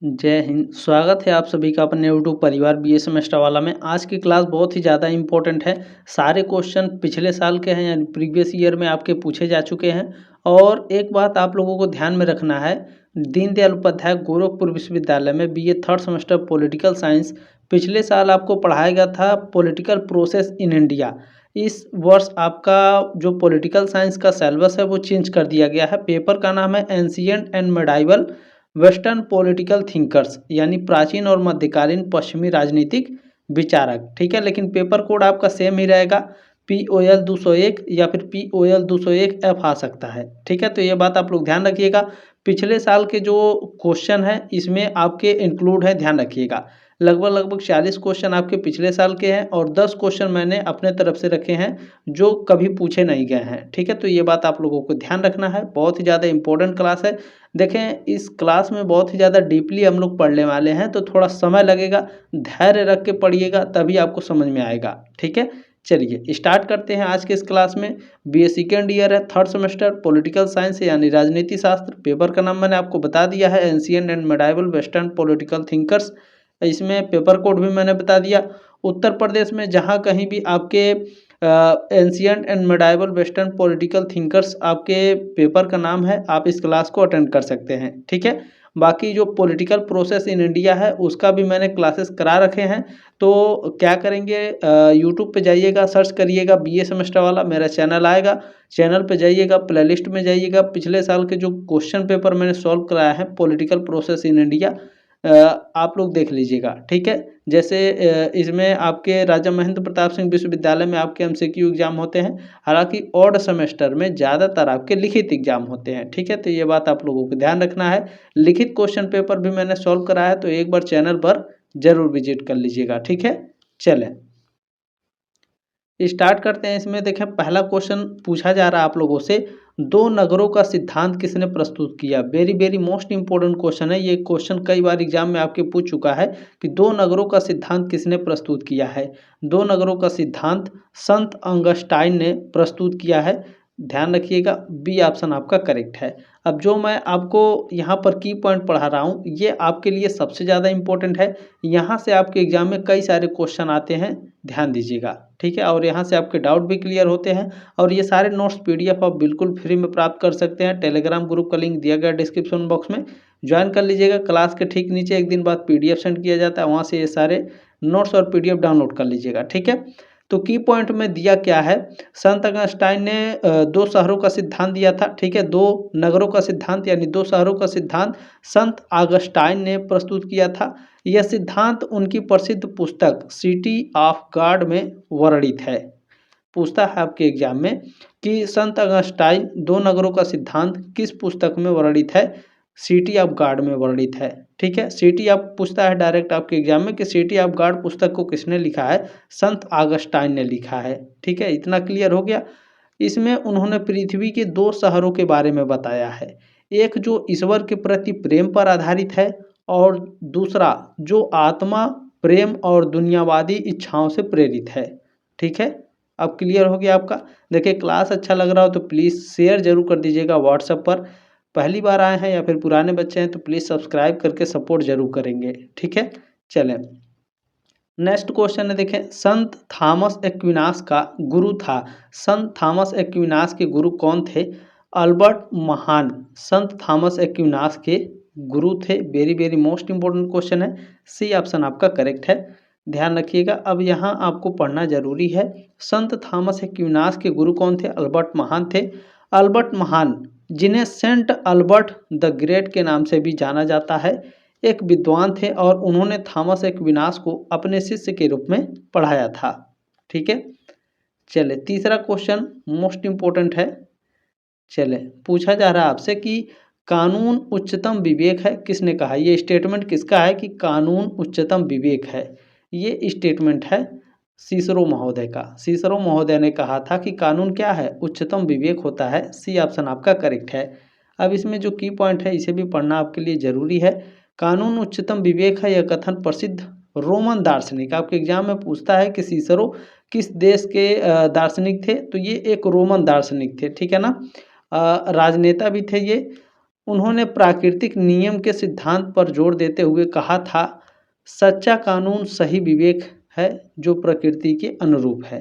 जय हिंद। स्वागत है आप सभी का अपने यूट्यूब परिवार बीए सेमेस्टर वाला में। आज की क्लास बहुत ही ज़्यादा इम्पोर्टेंट है। सारे क्वेश्चन पिछले साल के हैं यानी प्रीवियस ईयर में आपके पूछे जा चुके हैं। और एक बात आप लोगों को ध्यान में रखना है, दीनदयाल उपाध्याय गोरखपुर विश्वविद्यालय में BA third semester political science पिछले साल आपको पढ़ाया गया था पॉलिटिकल प्रोसेस इन इंडिया। इस वर्ष आपका जो पॉलिटिकल साइंस का सिलेबस है वो चेंज कर दिया गया है। पेपर का नाम है ancient and medieval western political thinkers, यानी प्राचीन और मध्यकालीन पश्चिमी राजनीतिक विचारक। ठीक है, लेकिन पेपर कोड आपका सेम ही रहेगा। POL 201 या फिर POL 201F आ सकता है। ठीक है, तो ये बात आप लोग ध्यान रखिएगा। पिछले साल के जो क्वेश्चन है इसमें आपके इंक्लूड है, ध्यान रखिएगा। लगभग 40 क्वेश्चन आपके पिछले साल के हैं और 10 क्वेश्चन मैंने अपने तरफ से रखे हैं जो कभी पूछे नहीं गए हैं। ठीक है, तो ये बात आप लोगों को ध्यान रखना है। बहुत ही ज़्यादा इंपॉर्टेंट क्लास है। देखें, इस क्लास में बहुत ही ज़्यादा डीपली हम लोग पढ़ने वाले हैं, तो थोड़ा समय लगेगा, धैर्य रख के पढ़िएगा तभी आपको समझ में आएगा। ठीक है, चलिए स्टार्ट करते हैं आज के इस क्लास में। बीए सेकेंड ईयर है, थर्ड सेमेस्टर, पॉलिटिकल साइंस यानी राजनीति शास्त्र। पेपर का नाम मैंने आपको बता दिया है, ancient and medieval western political thinkers. इसमें पेपर कोड भी मैंने बता दिया। उत्तर प्रदेश में जहाँ कहीं भी आपके ancient and medieval western political thinkers आपके पेपर का नाम है, आप इस क्लास को अटेंड कर सकते हैं। ठीक है, बाकी जो पॉलिटिकल प्रोसेस इन इंडिया है उसका भी मैंने क्लासेस करा रखे हैं। तो क्या करेंगे, यूट्यूब पे जाइएगा, सर्च करिएगा बीए सेमेस्टर वाला, मेरा चैनल आएगा। चैनल पे जाइएगा, प्लेलिस्ट में जाइएगा, पिछले साल के जो क्वेश्चन पेपर मैंने सॉल्व कराया है पॉलिटिकल प्रोसेस इन इंडिया, आप लोग देख लीजिएगा। ठीक है, जैसे इसमें आपके राजा महेंद्र प्रताप सिंह विश्वविद्यालय में आपके MCQ एग्जाम होते हैं। हालांकि ऑड सेमेस्टर में ज़्यादातर आपके लिखित एग्जाम होते हैं। ठीक है, तो ये बात आप लोगों को ध्यान रखना है। लिखित क्वेश्चन पेपर भी मैंने सॉल्व कराया है, तो एक बार चैनल पर जरूर विजिट कर लीजिएगा। ठीक है, चलें स्टार्ट करते हैं। इसमें देखें, पहला क्वेश्चन पूछा जा रहा है आप लोगों से, दो नगरों का सिद्धांत किसने प्रस्तुत किया। Very very most important question है। ये क्वेश्चन कई बार एग्जाम में आपके पूछ चुका है कि दो नगरों का सिद्धांत किसने प्रस्तुत किया है। दो नगरों का सिद्धांत संत अंगस्टाइन ने प्रस्तुत किया है। ध्यान रखिएगा, बी ऑप्शन आपका करेक्ट है। अब जो मैं आपको यहाँ पर की पॉइंट पढ़ा रहा हूँ ये आपके लिए सबसे ज़्यादा इंपॉर्टेंट है। यहाँ से आपके एग्जाम में कई सारे क्वेश्चन आते हैं, ध्यान दीजिएगा। ठीक है, और यहाँ से आपके डाउट भी क्लियर होते हैं। और ये सारे नोट्स PDF आप बिल्कुल फ्री में प्राप्त कर सकते हैं। टेलीग्राम ग्रुप का लिंक दिया गया डिस्क्रिप्शन बॉक्स में, ज्वाइन कर लीजिएगा। क्लास के ठीक नीचे एक दिन बाद PDF सेंड किया जाता है, वहाँ से ये सारे नोट्स और PDF डाउनलोड कर लीजिएगा। ठीक है, तो की पॉइंट में दिया क्या है, संत अगस्टाइन ने दो शहरों का सिद्धांत दिया था। ठीक है, दो नगरों का सिद्धांत यानी दो शहरों का सिद्धांत संत अगस्टाइन ने प्रस्तुत किया था। यह सिद्धांत उनकी प्रसिद्ध पुस्तक सिटी ऑफ गॉड में वर्णित है। पूछता है आपके एग्जाम में कि संत अगस्टाइन दो नगरों का सिद्धांत किस पुस्तक में वर्णित है। सिटी ऑफ गॉड में वर्णित है। ठीक है, सिटी ऑफ पूछता है डायरेक्ट आपके एग्जाम में कि सिटी ऑफ गॉड पुस्तक को किसने लिखा है, संत अगस्टाइन ने लिखा है। ठीक है, इतना क्लियर हो गया। इसमें उन्होंने पृथ्वी के दो शहरों के बारे में बताया है, एक जो ईश्वर के प्रति प्रेम पर आधारित है और दूसरा जो आत्मा प्रेम और दुनियावादी इच्छाओं से प्रेरित है। ठीक है, अब क्लियर हो गया आपका। देखिए, क्लास अच्छा लग रहा हो तो प्लीज़ शेयर जरूर कर दीजिएगा व्हाट्सएप पर। पहली बार आए हैं या फिर पुराने बच्चे हैं तो प्लीज़ सब्सक्राइब करके सपोर्ट जरूर करेंगे। ठीक है, चलें नेक्स्ट क्वेश्चन है। देखें, संत थॉमस एक्विनास का गुरु था। संत थॉमस एक्विनास के गुरु कौन थे। अल्बर्ट महान संत थॉमस एक्विनास के गुरु थे। Very very most important question है, सी ऑप्शन आपका करेक्ट है। ध्यान रखिएगा, अब यहाँ आपको पढ़ना जरूरी है। संत थॉमस एक्विनास के गुरु कौन थे, अल्बर्ट महान थे। अल्बर्ट महान, जिन्हें सेंट अल्बर्ट द ग्रेट के नाम से भी जाना जाता है, एक विद्वान थे और उन्होंने थॉमस एक्विनास को अपने शिष्य के रूप में पढ़ाया था। ठीक है, चले तीसरा क्वेश्चन मोस्ट इंपॉर्टेंट है। चले पूछा जा रहा है आपसे कि कानून उच्चतम विवेक है, किसने कहा। ये स्टेटमेंट किसका है कि कानून उच्चतम विवेक है। ये स्टेटमेंट है सीसरो महोदय का। सीसरो महोदय ने कहा था कि कानून क्या है, उच्चतम विवेक होता है। सी ऑप्शन आपका करेक्ट है। अब इसमें जो की पॉइंट है इसे भी पढ़ना आपके लिए जरूरी है। कानून उच्चतम विवेक है, यह कथन प्रसिद्ध रोमन दार्शनिक, आपके एग्जाम में पूछता है कि सीसरो किस देश के दार्शनिक थे, तो ये एक रोमन दार्शनिक थे। ठीक है ना, राजनेता भी थे ये। उन्होंने प्राकृतिक नियम के सिद्धांत पर जोर देते हुए कहा था, सच्चा कानून सही विवेक है जो प्रकृति के अनुरूप है।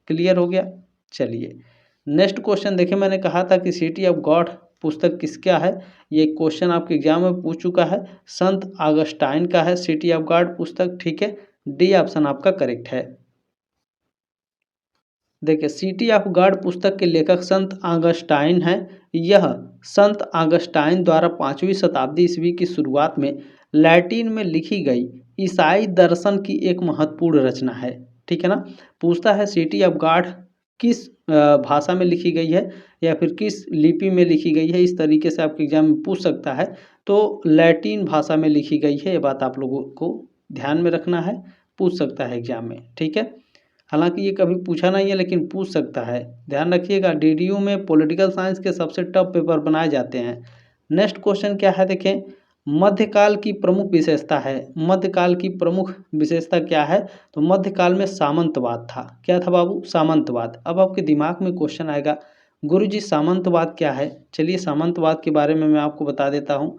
क्लियर हो गया। चलिए नेक्स्ट क्वेश्चन देखिए, मैंने कहा था कि सिटी ऑफ गॉड पुस्तक किसका है। ये क्वेश्चन आपके एग्जाम में पूछ चुका है, संत ऑगस्टाइन का है सिटी ऑफ गॉड पुस्तक। ठीक है, डी ऑप्शन आपका करेक्ट है। देखिए सिटी ऑफ गॉड पुस्तक के लेखक संत ऑगस्टाइन है। यह संत ऑगस्टाइन द्वारा 5वीं शताब्दी ईस्वी की शुरुआत में लैटिन में लिखी गई ईसाई दर्शन की एक महत्वपूर्ण रचना है। ठीक है ना। पूछता है सिटी ऑफ गॉड किस भाषा में लिखी गई है या फिर किस लिपि में लिखी गई है, इस तरीके से आपके एग्जाम में पूछ सकता है। तो लैटिन भाषा में लिखी गई है, ये बात आप लोगों को ध्यान में रखना है, पूछ सकता है एग्जाम में। ठीक है, हालांकि ये कभी पूछा नहीं है लेकिन पूछ सकता है, ध्यान रखिएगा। डीडीयू में पॉलिटिकल साइंस के सबसे टफ पेपर बनाए जाते हैं। नेक्स्ट क्वेश्चन क्या है देखें, मध्यकाल की प्रमुख विशेषता है। मध्यकाल की प्रमुख विशेषता क्या है, तो मध्यकाल में सामंतवाद था। क्या था बाबू, सामंतवाद। अब आपके दिमाग में क्वेश्चन आएगा, गुरुजी सामंतवाद क्या है। चलिए सामंतवाद के बारे में मैं आपको बता देता हूँ।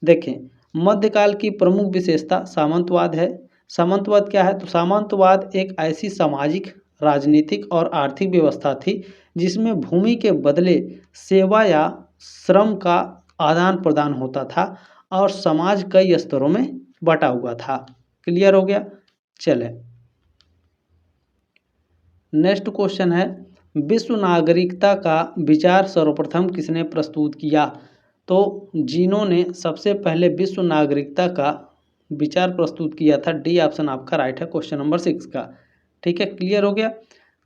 देखें मध्यकाल की प्रमुख विशेषता सामंतवाद है। सामंतवाद क्या है, तो सामंतवाद एक ऐसी सामाजिक, राजनीतिक और आर्थिक व्यवस्था थी जिसमें भूमि के बदले सेवा या श्रम का आदान प्रदान होता था और समाज कई स्तरों में बटा हुआ था। क्लियर हो गया। चले नेक्स्ट क्वेश्चन है, विश्व नागरिकता का विचार सर्वप्रथम किसने प्रस्तुत किया। तो जिन्हों ने सबसे पहले विश्व नागरिकता का विचार प्रस्तुत किया था, डी ऑप्शन आपका राइट है क्वेश्चन नंबर 6 का। ठीक है, क्लियर हो गया।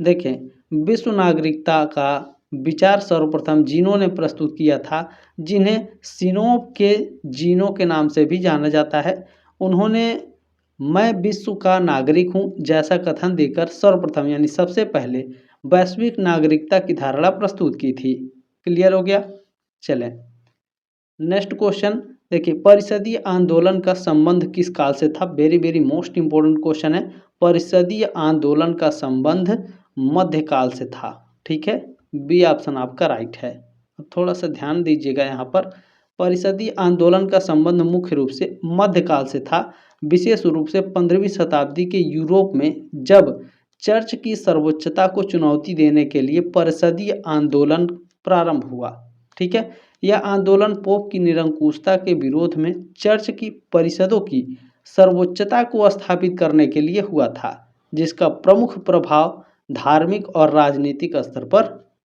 देखें विश्व नागरिकता का विचार सर्वप्रथम जिन्होंने प्रस्तुत किया था, जिन्हें सिनोप के जीनों के नाम से भी जाना जाता है। उन्होंने मैं विश्व का नागरिक हूँ जैसा कथन देकर सर्वप्रथम यानी सबसे पहले वैश्विक नागरिकता की धारणा प्रस्तुत की थी। क्लियर हो गया। चलें नेक्स्ट क्वेश्चन देखिए, परिषदीय आंदोलन का संबंध किस काल से था। Very very most important question है। परिषदीय आंदोलन का संबंध मध्यकाल से था। ठीक है, बी ऑप्शन आपका राइट है। थोड़ा सा ध्यान दीजिएगा यहाँ पर, परिषदीय आंदोलन का संबंध मुख्य रूप से मध्यकाल से था, विशेष रूप से 15वीं शताब्दी के यूरोप में जब चर्च की सर्वोच्चता को चुनौती देने के लिए परिषदीय आंदोलन प्रारंभ हुआ। ठीक है, यह आंदोलन पोप की निरंकुशता के विरोध में चर्च की परिषदों की सर्वोच्चता को स्थापित करने के लिए हुआ था, जिसका प्रमुख प्रभाव धार्मिक और राजनीतिक स्तर पर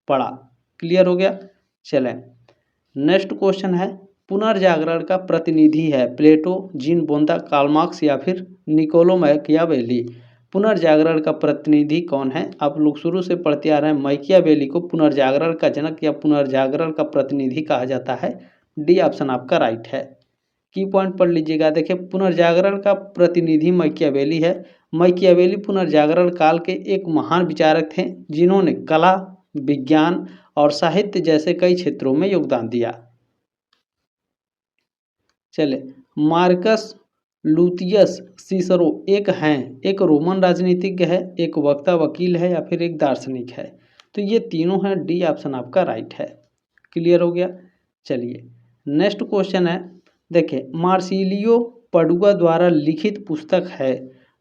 पड़ा। क्लियर हो गया। चलें नेक्स्ट क्वेश्चन है, पुनर्जागरण का प्रतिनिधि है प्लेटो, जीन बोंदा, कार्ल मार्क्स या फिर निकोलो मैकियावेली। पुनर्जागरण का प्रतिनिधि कौन है। आप लोग शुरू से पढ़ते आ रहे हैं, मैकियावेली को पुनर्जागरण का जनक या पुनर्जागरण का प्रतिनिधि कहा जाता है। डी ऑप्शन आपका राइट है। की पॉइंट पढ़ लीजिएगा। देखिए पुनर्जागरण का प्रतिनिधि मैकियावेली है। मैकियावेली पुनर्जागरण काल के एक महान विचारक थे जिन्होंने कला, विज्ञान और साहित्य जैसे कई क्षेत्रों में योगदान दिया। चले मार्कस लूतियस सीसरो एक रोमन राजनीतिज्ञ है, एक वक्ता वकील है या फिर एक दार्शनिक है। तो ये तीनों हैं, डी ऑप्शन आपका राइट है। क्लियर हो गया। चलिए नेक्स्ट क्वेश्चन है, देखिए मार्सिलियो पडुआ द्वारा लिखित पुस्तक है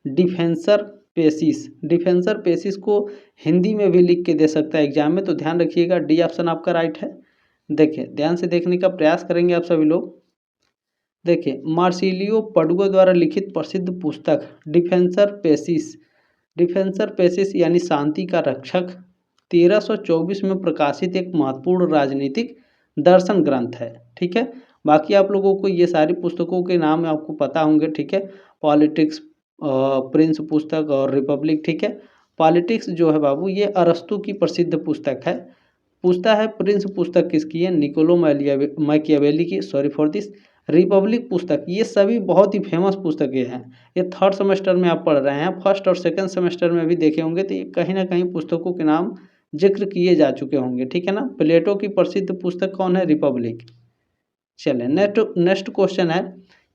डिफेंसर पेसिस। डिफेंसर पेसिस को हिंदी में भी लिख के दे सकता है एग्जाम में, तो ध्यान रखिएगा, डी ऑप्शन आपका राइट है। देखिए ध्यान से देखने का प्रयास करेंगे आप सभी लोग। देखिए मार्सिलियो पडुआ द्वारा लिखित प्रसिद्ध पुस्तक डिफेंसर पेसिस, डिफेंसर पेसिस यानी शांति का रक्षक 1324 में प्रकाशित एक महत्वपूर्ण राजनीतिक दर्शन ग्रंथ है। ठीक है, बाकी आप लोगों को ये सारी पुस्तकों के नाम आपको पता होंगे। ठीक है, पॉलिटिक्स, प्रिंस पुस्तक और रिपब्लिक। ठीक है, पॉलिटिक्स जो है बाबू ये अरस्तु की प्रसिद्ध पुस्तक है। पूछता है प्रिंस पुस्तक किसकी है, निकोलो मैकियावेली की, सॉरी फॉर दिस। रिपब्लिक पुस्तक, ये सभी बहुत ही फेमस पुस्तकें हैं। ये थर्ड सेमेस्टर में आप पढ़ रहे हैं, फर्स्ट और सेकंड सेमेस्टर में भी देखे होंगे, तो ये कहीं ना कहीं पुस्तकों के नाम जिक्र किए जा चुके होंगे। ठीक है ना। प्लेटो की प्रसिद्ध पुस्तक कौन है, रिपब्लिक। चलें नेक्स्ट क्वेश्चन है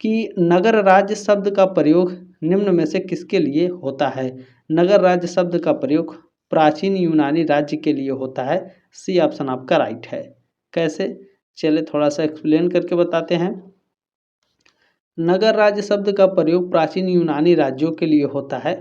कि नगर राज्य शब्द का प्रयोग निम्न में से किसके लिए होता है। नगर राज्य शब्द का प्रयोग प्राचीन यूनानी राज्य के लिए होता है। सी ऑप्शन आपका राइट है। कैसे, चलिए थोड़ा सा एक्सप्लेन करके बताते हैं। नगर राज्य शब्द का प्रयोग प्राचीन यूनानी राज्यों के लिए होता है।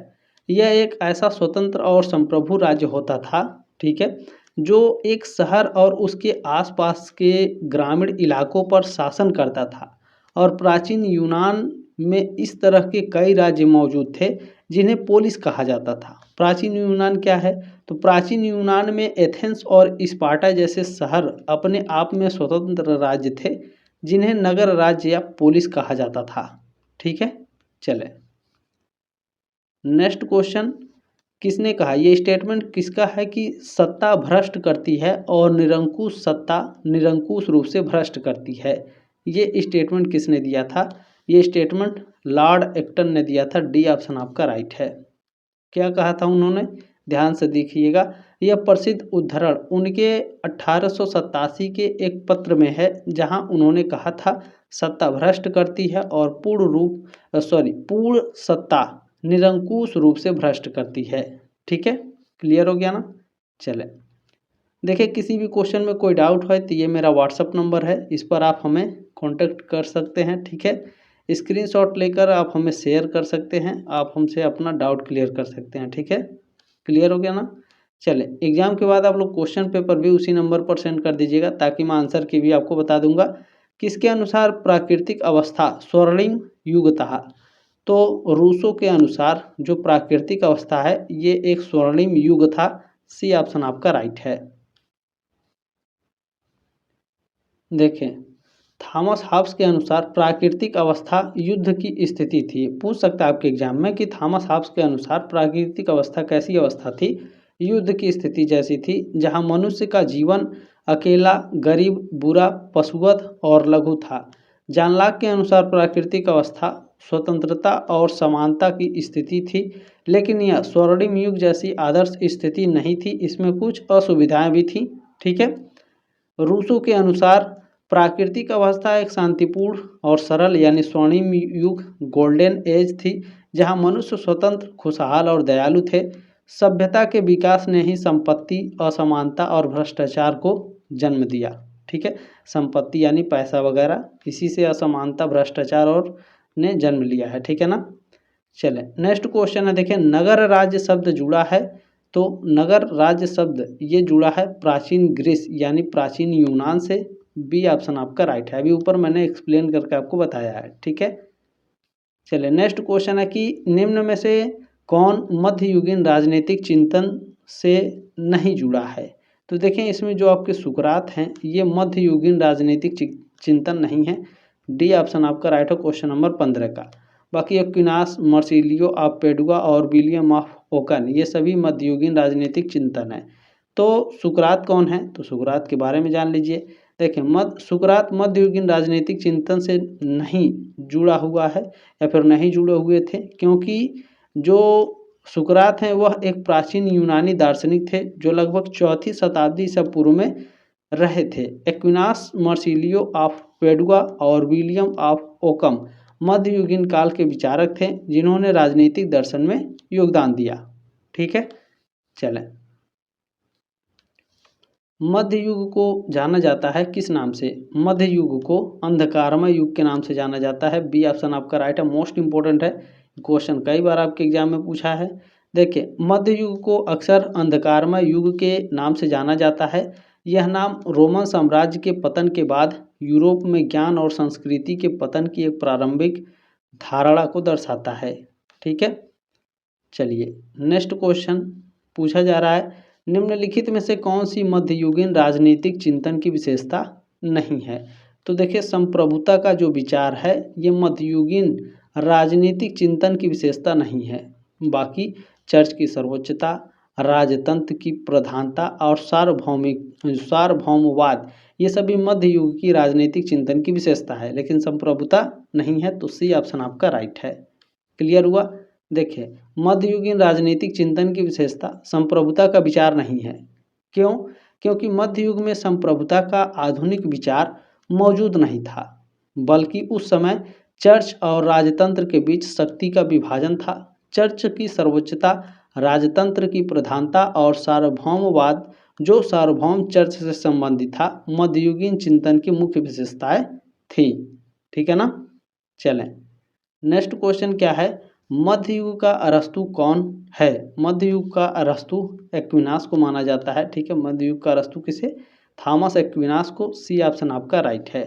यह एक ऐसा स्वतंत्र और संप्रभु राज्य होता था, ठीक है, जो एक शहर और उसके आसपास के ग्रामीण इलाकों पर शासन करता था। और प्राचीन यूनान में इस तरह के कई राज्य मौजूद थे जिन्हें पोलिस कहा जाता था। प्राचीन यूनान क्या है? तो प्राचीन यूनान में एथेंस और स्पार्टा जैसे शहर अपने आप में स्वतंत्र राज्य थे जिन्हें नगर राज्य या पोलिस कहा जाता था, ठीक है। चले नेक्स्ट क्वेश्चन, किसने कहा? ये स्टेटमेंट किसका है कि सत्ता भ्रष्ट करती है और निरंकुश सत्ता निरंकुश रूप से भ्रष्ट करती है। ये स्टेटमेंट किसने दिया था? ये स्टेटमेंट लॉर्ड एक्टन ने दिया था। डी ऑप्शन आपका राइट है। क्या कहा था उन्होंने? ध्यान से देखिएगा, यह प्रसिद्ध उद्धरण उनके 1887 के एक पत्र में है जहां उन्होंने कहा था सत्ता भ्रष्ट करती है और पूर्ण सत्ता निरंकुश रूप से भ्रष्ट करती है, ठीक है। क्लियर हो गया ना? चले देखिए, किसी भी क्वेश्चन में कोई डाउट है तो ये मेरा व्हाट्सअप नंबर है, इस पर आप हमें कांटेक्ट कर सकते हैं, ठीक है। स्क्रीनशॉट लेकर आप हमें शेयर कर सकते हैं, आप हमसे अपना डाउट क्लियर कर सकते हैं, ठीक है। क्लियर हो गया ना? चले एग्जाम के बाद आप लोग क्वेश्चन पेपर भी उसी नंबर पर सेंड कर दीजिएगा ताकि मैं आंसर की भी आपको बता दूंगा। किसके अनुसार प्राकृतिक अवस्था स्वर्णिम युग था? तो रूसो के अनुसार जो प्राकृतिक अवस्था है ये एक स्वर्णिम युग था। सी ऑप्शन आपका राइट है। देखें, थॉमस हॉब्स के अनुसार प्राकृतिक अवस्था युद्ध की स्थिति थी। पूछ सकता है आपके एग्जाम में कि थॉमस हॉब्स के अनुसार प्राकृतिक अवस्था कैसी अवस्था थी? युद्ध की स्थिति जैसी थी जहां मनुष्य का जीवन अकेला, गरीब, बुरा, पशुवत और लघु था। जॉन लॉक के अनुसार प्राकृतिक अवस्था स्वतंत्रता और समानता की स्थिति थी, लेकिन यह स्वर्णिम युग जैसी आदर्श स्थिति नहीं थी, इसमें कुछ असुविधाएं भी थी, ठीक है। रूसो के अनुसार प्राकृतिक अवस्था एक शांतिपूर्ण और सरल यानी स्वर्णिम युग गोल्डन एज थी जहां मनुष्य स्वतंत्र, खुशहाल और दयालु थे। सभ्यता के विकास ने ही संपत्ति, असमानता और भ्रष्टाचार को जन्म दिया, ठीक है। संपत्ति यानी पैसा वगैरह, इसी से असमानता, भ्रष्टाचार और ने जन्म लिया है, ठीक है ना। चले नेक्स्ट क्वेश्चन है, देखें, नगर राज्य शब्द जुड़ा है। तो नगर राज्य शब्द ये जुड़ा है प्राचीन ग्रीस यानी प्राचीन यूनान से। बी ऑप्शन आपका राइट है, अभी ऊपर मैंने एक्सप्लेन करके आपको बताया है, ठीक है। चलिए नेक्स्ट क्वेश्चन है कि निम्न में से कौन मध्ययुगीन राजनीतिक चिंतन से नहीं जुड़ा है? तो देखें, इसमें जो आपके सुकरात हैं ये मध्ययुगीन राजनीतिक चिंतन नहीं है। डी ऑप्शन आपका राइट है क्वेश्चन नंबर 15 का। बाकी एक्विनास, मार्सिलियो ऑफ पेडुआ और विलियम ऑफ ओकन ये सभी मध्ययुगीन राजनीतिक चिंतन है। तो सुकरात कौन है? तो सुकरात के बारे में जान लीजिए। देखें, सुकरात मध्ययुगीन राजनीतिक चिंतन से नहीं जुड़ा हुआ है या फिर नहीं जुड़े हुए थे, क्योंकि जो सुकरात हैं वह एक प्राचीन यूनानी दार्शनिक थे जो लगभग 4वीं शताब्दी ईसा पूर्व में रहे थे। एक्विनास, मार्सिलियो ऑफ पेडुआ और विलियम ऑफ ओकम मध्ययुगीन काल के विचारक थे जिन्होंने राजनीतिक दर्शन में योगदान दिया, ठीक है। चलें, मध्य युग को जाना जाता है किस नाम से? मध्य युग को अंधकारमय युग के नाम से जाना जाता है। बी ऑप्शन आपका राइट है, मोस्ट इंपोर्टेंट है, क्वेश्चन कई बार आपके एग्जाम में पूछा है। देखिए, मध्य युग को अक्सर अंधकारमय युग के नाम से जाना जाता है। यह नाम रोमन साम्राज्य के पतन के बाद यूरोप में ज्ञान और संस्कृति के पतन की एक प्रारंभिक धारणा को दर्शाता है, ठीक है। चलिए नेक्स्ट क्वेश्चन पूछा जा रहा है, निम्नलिखित में से कौन सी मध्ययुगीन राजनीतिक चिंतन की विशेषता नहीं है? तो देखिए, संप्रभुता का जो विचार है ये मध्ययुगीन राजनीतिक चिंतन की विशेषता नहीं है। बाकी चर्च की सर्वोच्चता, राजतंत्र की प्रधानता और सार्वभौमवाद ये सभी मध्य युग की राजनीतिक चिंतन की विशेषता है, लेकिन संप्रभुता नहीं है। तो सी ऑप्शन आपका राइट है। क्लियर हुआ? देखिए, मध्ययुगीन राजनीतिक चिंतन की विशेषता संप्रभुता का विचार नहीं है। क्यों? क्योंकि मध्य युग में संप्रभुता का आधुनिक विचार मौजूद नहीं था, बल्कि उस समय चर्च और राजतंत्र के बीच शक्ति का विभाजन था। चर्च की सर्वोच्चता, राजतंत्र की प्रधानता और सार्वभौमवाद जो सार्वभौम चर्च से संबंधित था। मध्ययुगीन चिंतन की मुख्य विशेषताएं थी। ठीक है ना। चलें, नेक्स्ट क्वेश्चन क्या है, मध्ययुग का अरस्तु कौन है। मध्ययुग का अरस्तु एक्विनास को माना जाता है। ठीक है, मध्ययुग का अरस्तु किसे, थॉमस एक्विनास को। सी ऑप्शन आपका राइट है।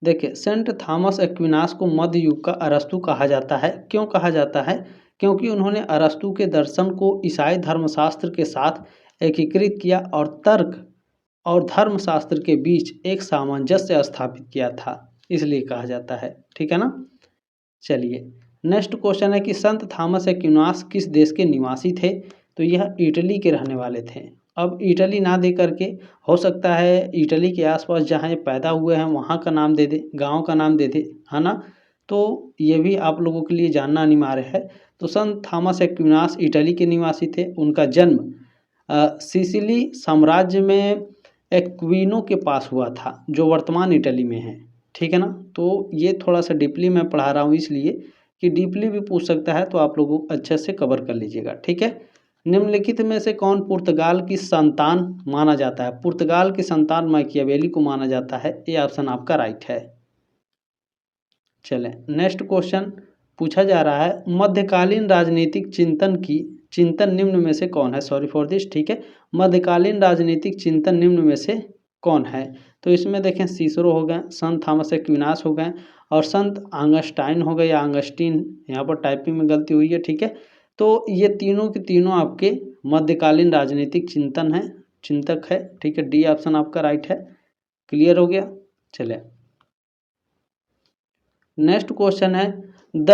देखिए, सेंट थॉमस एक्विनास को मध्य युग का अरस्तु कहा जाता है। क्यों कहा जाता है, क्योंकि उन्होंने अरस्तु के दर्शन को ईसाई धर्मशास्त्र के साथ एकीकृत किया और तर्क और धर्मशास्त्र के बीच एक सामंजस्य स्थापित किया था, इसलिए कहा जाता है। ठीक है ना। चलिए, नेक्स्ट क्वेश्चन है कि संत थॉमस एक्विनास किस देश के निवासी थे। तो यह इटली के रहने वाले थे। अब इटली ना दे करके हो सकता है इटली के आसपास जहाँ ये पैदा हुए हैं वहाँ का नाम दे दे, गांव का नाम दे दे, है ना। तो ये भी आप लोगों के लिए जानना अनिवार्य है। तो संत थॉमस एक्विनास इटली के निवासी थे। उनका जन्म सिसिली साम्राज्य में एक्विनो के पास हुआ था, जो वर्तमान इटली में है। ठीक है ना। तो ये थोड़ा सा डीपली मैं पढ़ा रहा हूँ इसलिए कि डीपली भी पूछ सकता है, तो आप लोगों अच्छे से कवर कर लीजिएगा। ठीक है। निम्नलिखित में से कौन पुर्तगाल की संतान माना जाता है। पुर्तगाल की संतान मैकियावेली को माना जाता है। ये ऑप्शन आपका राइट है। चलें, नेक्स्ट क्वेश्चन पूछा जा रहा है, मध्यकालीन राजनीतिक चिंतन निम्न में से कौन है। Sorry for this. ठीक है, मध्यकालीन राजनीतिक चिंतन निम्न में से कौन है। तो इसमें देखें, सीसरो हो गए, संत थॉमस एक्विनास हो गए और संत ऑगस्टाइन हो गए या ऑगस्टीन, यहाँ पर टाइपिंग में गलती हुई है। ठीक है। तो ये तीनों के तीनों आपके मध्यकालीन राजनीतिक चिंतक है। ठीक है, डी ऑप्शन आपका राइट है। क्लियर हो गया। चले, नेक्स्ट क्वेश्चन है, द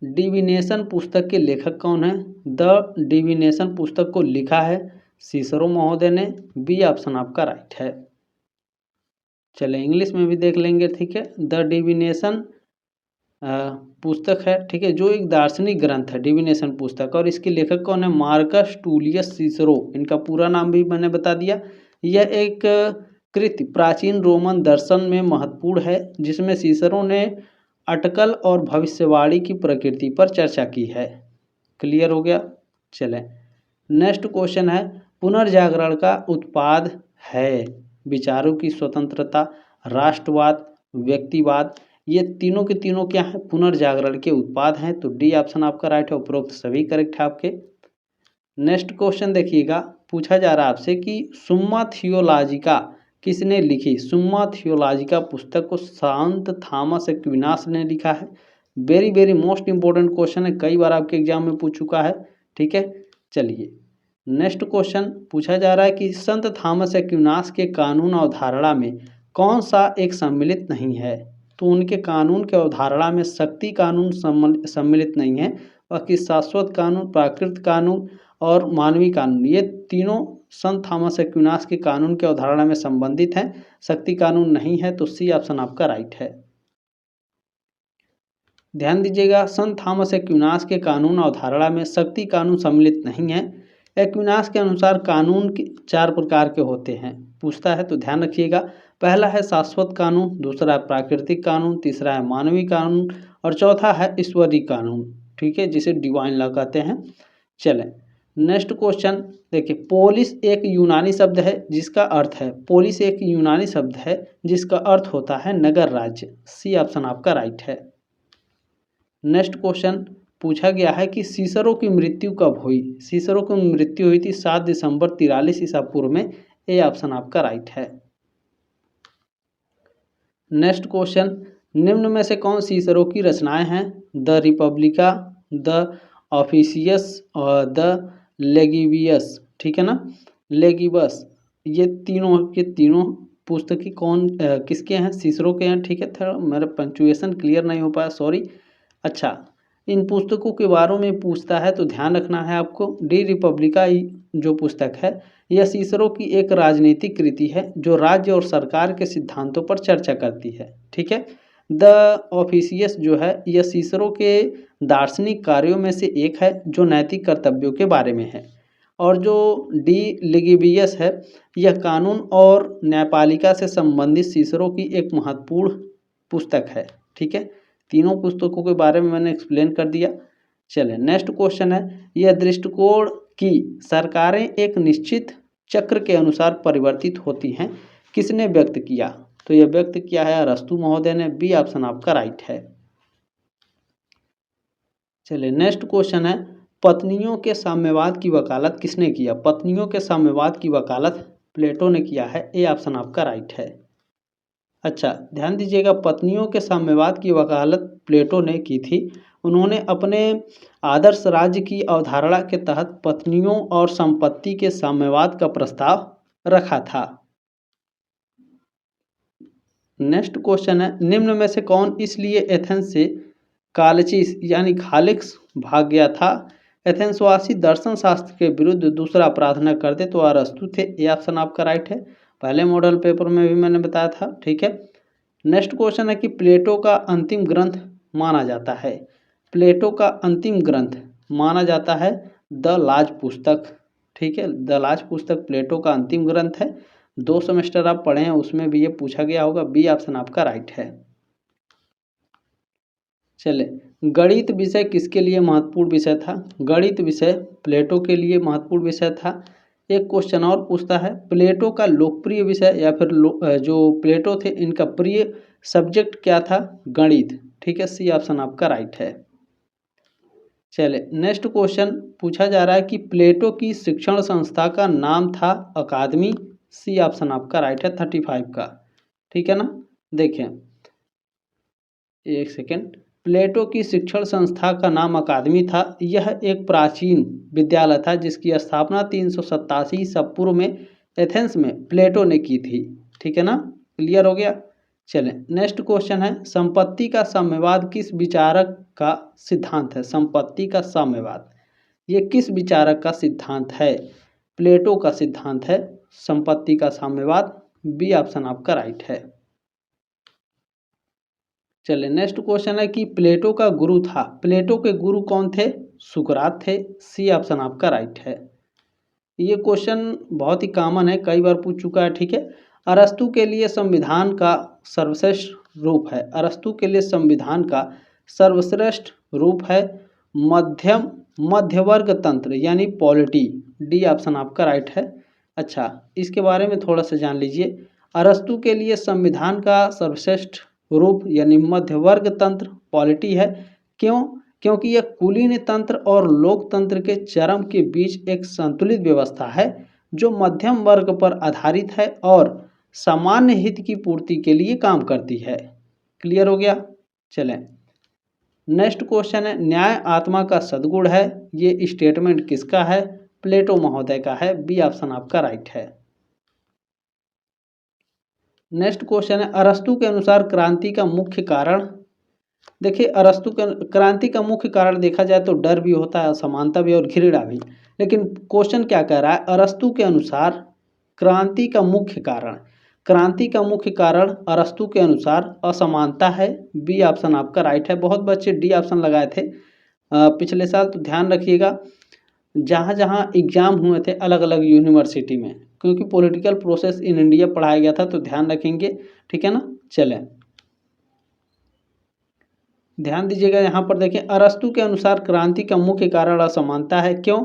डिविनेशन पुस्तक के लेखक कौन है। द डिविनेशन पुस्तक को लिखा है सीसरो महोदय ने। बी ऑप्शन आपका राइट है। चले, इंग्लिश में भी देख लेंगे। ठीक है, द डिविनेशन पुस्तक है। ठीक है, जो एक दार्शनिक ग्रंथ है डिविनेशन पुस्तक, और इसके लेखक कौन है, मार्कस टूलियस सीसरो। इनका पूरा नाम भी मैंने बता दिया। यह एक कृति प्राचीन रोमन दर्शन में महत्वपूर्ण है, जिसमें सीसरो ने अटकल और भविष्यवाणी की प्रकृति पर चर्चा की है। क्लियर हो गया। चलें, नेक्स्ट क्वेश्चन है, पुनर्जागरण का उत्पाद है। विचारों की स्वतंत्रता, राष्ट्रवाद, व्यक्तिवाद, ये तीनों के तीनों क्या है, पुनर्जागरण के उत्पाद हैं। तो डी ऑप्शन आपका राइट है। उपरोक्त सभी करेक्ट है आपके। नेक्स्ट क्वेश्चन देखिएगा, पूछा जा रहा है आपसे कि सुम्मा थियोलॉजिका किसने लिखी। सुम्मा थियोलॉजिका पुस्तक को संत थॉमस एक्विनास ने लिखा है। Very very most important question है, कई बार आपके एग्जाम में पूछ चुका है। ठीक है। चलिए, नेक्स्ट क्वेश्चन पूछा जा रहा है कि संत थॉमस एक्विनास के कानून अवधारणा में कौन सा एक सम्मिलित नहीं है। तो उनके कानून के अवधारणा में शक्ति कानून सम्मिलित नहीं है, बाकी शाश्वत कानून, प्राकृत कानून और मानवीय कानून, ये तीनों संत थॉमस एक्विनास के कानून के अवधारणा में संबंधित हैं। शक्ति कानून नहीं है। तो सी ऑप्शन आपका राइट है। ध्यान दीजिएगा, संत थॉमस एक्विनास के कानून अवधारणा में शक्ति कानून सम्मिलित नहीं है। एक्विनास के अनुसार कानून के 4 प्रकार के होते हैं, पूछता है तो ध्यान रखिएगा। पहला है शाश्वत कानून, दूसरा है प्राकृतिक कानून, तीसरा है मानवीय कानून और चौथा है ईश्वरीय कानून। ठीक है, जिसे डिवाइन लॉ कहते हैं। चलें, नेक्स्ट क्वेश्चन देखिए, पोलिस एक यूनानी शब्द है जिसका अर्थ है, पोलिस एक यूनानी शब्द है जिसका अर्थ होता है नगर राज्य। सी ऑप्शन आपका राइट है। नेक्स्ट क्वेश्चन पूछा गया है कि सीसरो की मृत्यु कब हुई। सीसरो की मृत्यु हुई थी 7 दिसंबर 43 ईसा पूर्व में। ए ऑप्शन आपका राइट है। नेक्स्ट क्वेश्चन, निम्न में से कौन सीसरो की रचनाएं हैं। द रिपब्लिका, द ऑफिसियस और द लेगिवियस। ठीक है ना, लेगिवस, ये तीनों के तीनों पुस्तकें कौन किसके हैं, सीसरो के हैं। ठीक है, थोड़ा मेरा पंक्चुएशन क्लियर नहीं हो पाया, सॉरी। अच्छा, इन पुस्तकों के बारे में पूछता है तो ध्यान रखना है आपको। डी रिपब्लिका जो पुस्तक है, यह सीसरो की एक राजनीतिक कृति है जो राज्य और सरकार के सिद्धांतों पर चर्चा करती है। ठीक है। द ऑफिसियस जो है, यह सीसरो के दार्शनिक कार्यों में से एक है जो नैतिक कर्तव्यों के बारे में है। और जो डी लिगिबियस है, यह कानून और न्यायपालिका से संबंधित सीसरो की एक महत्वपूर्ण पुस्तक है। ठीक है, तीनों पुस्तकों के बारे में मैंने एक्सप्लेन कर दिया। चलें, नेक्स्ट क्वेश्चन है, यह दृष्टिकोण कि सरकारें एक निश्चित चक्र के अनुसार परिवर्तित होती हैं, किसने व्यक्त किया? तो यह व्यक्त किया है अरस्तु महोदय ने। बी ऑप्शन आपका राइट है। चलिए नेक्स्ट क्वेश्चन है, पत्नियों के साम्यवाद की वकालत किसने किया? पत्नियों के साम्यवाद की वकालत प्लेटो ने किया है। ए ऑप्शन आपका राइट है। अच्छा ध्यान दीजिएगा, पत्नियों के साम्यवाद की वकालत प्लेटो ने की थी। उन्होंने अपने आदर्श राज्य की अवधारणा के तहत पत्नियों और संपत्ति के साम्यवाद का प्रस्ताव रखा था। नेक्स्ट क्वेश्चन है, निम्न में से कौन इसलिए एथेंस से कालचिस यानी खालिक्स भाग गया था? एथेंसवासी दर्शन शास्त्र के विरुद्ध दूसरा अपराध न करते तो अरस्तु थे। ये ऑप्शन आपका राइट है। पहले मॉडल पेपर में भी मैंने बताया था, ठीक है। नेक्स्ट क्वेश्चन है कि प्लेटो का अंतिम ग्रंथ माना जाता है। प्लेटो का अंतिम ग्रंथ माना जाता है द लाज पुस्तक, ठीक है। द लाज पुस्तक प्लेटो का अंतिम ग्रंथ है। 2 सेमेस्टर आप पढ़े हैं, उसमें भी ये पूछा गया होगा। बी ऑप्शन आपका राइट है। चले, गणित विषय किसके लिए महत्वपूर्ण विषय था? गणित विषय प्लेटो के लिए महत्वपूर्ण विषय था। एक क्वेश्चन और पूछता है, प्लेटो का लोकप्रिय विषय या फिर जो प्लेटो थे इनका प्रिय सब्जेक्ट क्या था? गणित, ठीक है। सी ऑप्शन आपका राइट है। चले, नेक्स्ट क्वेश्चन पूछा जा रहा है कि प्लेटो की शिक्षण संस्था का नाम था अकादमी। सी ऑप्शन आपका राइट है 35 का, ठीक है ना। देखें एक सेकेंड, प्लेटो की शिक्षण संस्था का नाम अकादमी था। यह एक प्राचीन विद्यालय था जिसकी स्थापना 387 ईसा पूर्व में एथेंस में प्लेटो ने की थी, ठीक है ना। क्लियर हो गया। चलें, नेक्स्ट क्वेश्चन है, संपत्ति का साम्यवाद किस विचारक का सिद्धांत है? संपत्ति का साम्यवाद ये किस विचारक का सिद्धांत है? प्लेटो का सिद्धांत है संपत्ति का साम्यवाद। बी ऑप्शन आपका राइट है। चलिए नेक्स्ट क्वेश्चन है कि प्लेटो का गुरु था। प्लेटो के गुरु कौन थे? सुकरात थे। सी ऑप्शन आपका राइट है। ये क्वेश्चन बहुत ही कॉमन है, कई बार पूछ चुका है, ठीक है। अरस्तु के लिए संविधान का सर्वश्रेष्ठ रूप है। अरस्तु के लिए संविधान का सर्वश्रेष्ठ रूप है मध्यवर्ग तंत्र यानी पॉलिटी। डी ऑप्शन आपका राइट है। अच्छा, इसके बारे में थोड़ा सा जान लीजिए। अरस्तु के लिए संविधान का सर्वश्रेष्ठ रूप यानी मध्यवर्ग तंत्र पॉलिटी है। क्यों? क्योंकि यह कुलीन तंत्र और लोकतंत्र के चरम के बीच एक संतुलित व्यवस्था है जो मध्यम वर्ग पर आधारित है और सामान्य हित की पूर्ति के लिए काम करती है। क्लियर हो गया। चलें, नेक्स्ट क्वेश्चन है, न्याय आत्मा का सद्गुण है। ये स्टेटमेंट किसका है? प्लेटो महोदय का है। बी ऑप्शन आपका राइट है। नेक्स्ट क्वेश्चन है, अरस्तु के अनुसार क्रांति का मुख्य कारण? देखिए, अरस्तु के क्रांति का मुख्य कारण देखा जाए तो डर भी होता है, असमानता भी और घृणा भी। लेकिन क्वेश्चन क्या कह रहा है? अरस्तु के अनुसार क्रांति का मुख्य कारण, क्रांति का मुख्य कारण अरस्तु के अनुसार असमानता है। बी ऑप्शन आपका राइट है। बहुत बच्चे डी ऑप्शन लगाए थे पिछले साल, तो ध्यान रखिएगा। जहाँ जहाँ एग्जाम हुए थे अलग अलग यूनिवर्सिटी में, क्योंकि पॉलिटिकल प्रोसेस इन इंडिया पढ़ाया गया था, तो ध्यान रखेंगे, ठीक है ना। चलें, ध्यान दीजिएगा यहाँ पर देखिए, अरस्तु के अनुसार क्रांति का मुख्य कारण असमानता है। क्यों?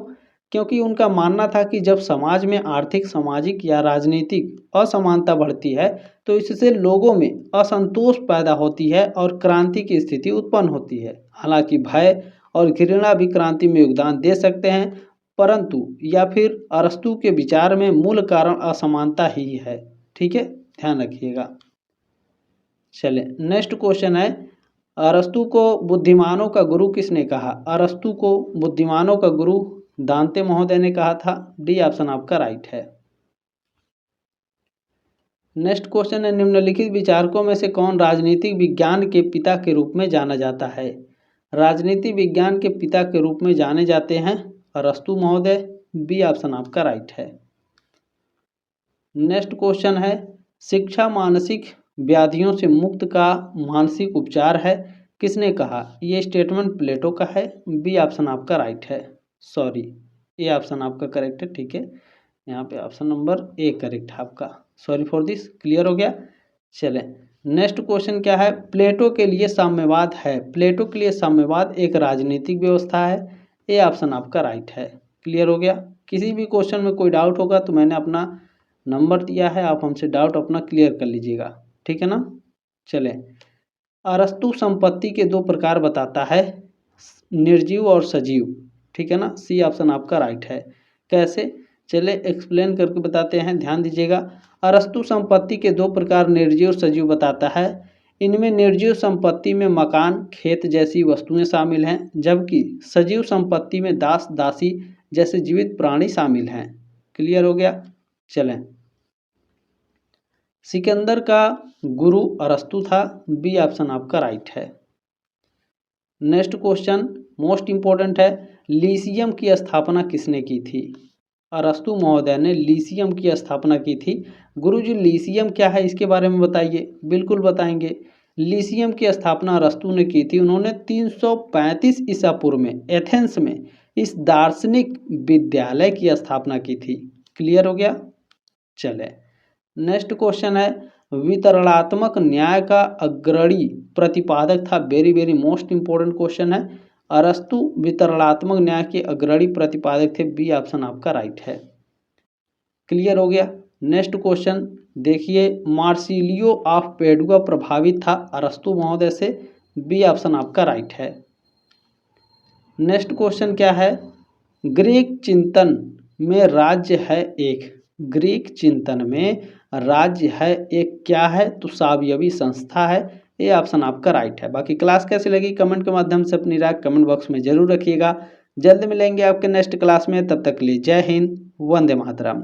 क्योंकि उनका मानना था कि जब समाज में आर्थिक, सामाजिक या राजनीतिक असमानता बढ़ती है तो इससे लोगों में असंतोष पैदा होती है और क्रांति की स्थिति उत्पन्न होती है। हालांकि भय और घृणा भी क्रांति में योगदान दे सकते हैं, परंतु या फिर अरस्तु के विचार में मूल कारण असमानता ही है, ठीक है, ध्यान रखिएगा। चलिए नेक्स्ट क्वेश्चन है, अरस्तु को बुद्धिमानों का गुरु किसने कहा? अरस्तु को बुद्धिमानों का गुरु दांते महोदय ने कहा था। डी ऑप्शन आपका राइट है। नेक्स्ट क्वेश्चन है, निम्नलिखित विचारकों में से कौन राजनीतिक विज्ञान के पिता के रूप में जाना जाता है? राजनीति विज्ञान के पिता के रूप में जाने जाते हैं अरस्तु महोदय। बी ऑप्शन आपका राइट है। नेक्स्ट क्वेश्चन है, शिक्षा मानसिक व्याधियों से मुक्त का मानसिक उपचार है, किसने कहा? ये स्टेटमेंट प्लेटो का है। बी ऑप्शन आपका राइट है। सॉरी, ए ऑप्शन आपका करेक्ट है, ठीक है। यहाँ पे ऑप्शन नंबर ए करेक्ट है आपका। Sorry for this. क्लियर हो गया। चलें, नेक्स्ट क्वेश्चन क्या है? प्लेटो के लिए साम्यवाद है। प्लेटो के लिए साम्यवाद एक राजनीतिक व्यवस्था है। ए ऑप्शन आपका राइट है। क्लियर हो गया। किसी भी क्वेश्चन में कोई डाउट होगा तो मैंने अपना नंबर दिया है, आप हमसे डाउट अपना क्लियर कर लीजिएगा, ठीक है ना। चले, अरस्तु संपत्ति के दो प्रकार बताता है, निर्जीव और सजीव, ठीक है ना। सी ऑप्शन आपका राइट है। कैसे, चले एक्सप्लेन करके बताते हैं, ध्यान दीजिएगा। अरस्तु संपत्ति के दो प्रकार निर्जीव और सजीव बताता है। इनमें निर्जीव संपत्ति में मकान, खेत जैसी वस्तुएं शामिल हैं, जबकि सजीव संपत्ति में दास, दासी जैसे जीवित प्राणी शामिल हैं। क्लियर हो गया। चलें, सिकंदर का गुरु अरस्तु था, बी ऑप्शन आपका राइट है। नेक्स्ट क्वेश्चन मोस्ट इंपॉर्टेंट है, लीसियम की स्थापना किसने की थी। अरस्तु महोदय ने लीसियम की स्थापना की थी। गुरुजी लीसियम क्या है इसके बारे में बताइए। बिल्कुल बताएंगे। लीसियम की स्थापना अरस्तु ने की थी। उन्होंने 335 ईसा पूर्व में एथेंस में इस दार्शनिक विद्यालय की स्थापना की थी। क्लियर हो गया। चले, नेक्स्ट क्वेश्चन है, वितरणात्मक न्याय का अग्रणी प्रतिपादक था। Very very most important question है। अरस्तु वितरणात्मक न्याय के अग्रणी प्रतिपादक थे, बी ऑप्शन आपका राइट है। क्लियर हो गया। नेक्स्ट क्वेश्चन देखिए, मार्सिलियो ऑफ पेडुआ प्रभावित था अरस्तु महोदय से, बी ऑप्शन आपका राइट है। नेक्स्ट क्वेश्चन क्या है, ग्रीक चिंतन में राज्य है एक, ग्रीक चिंतन में राज्य है एक क्या है, तो सावयवी संस्था है, ये ऑप्शन आपका राइट है। बाकी क्लास कैसी लगी कमेंट के माध्यम से अपनी राय कमेंट बॉक्स में जरूर रखिएगा। जल्द मिलेंगे आपके नेक्स्ट क्लास में, तब तक के लिए जय हिंद, वंदे मातरम।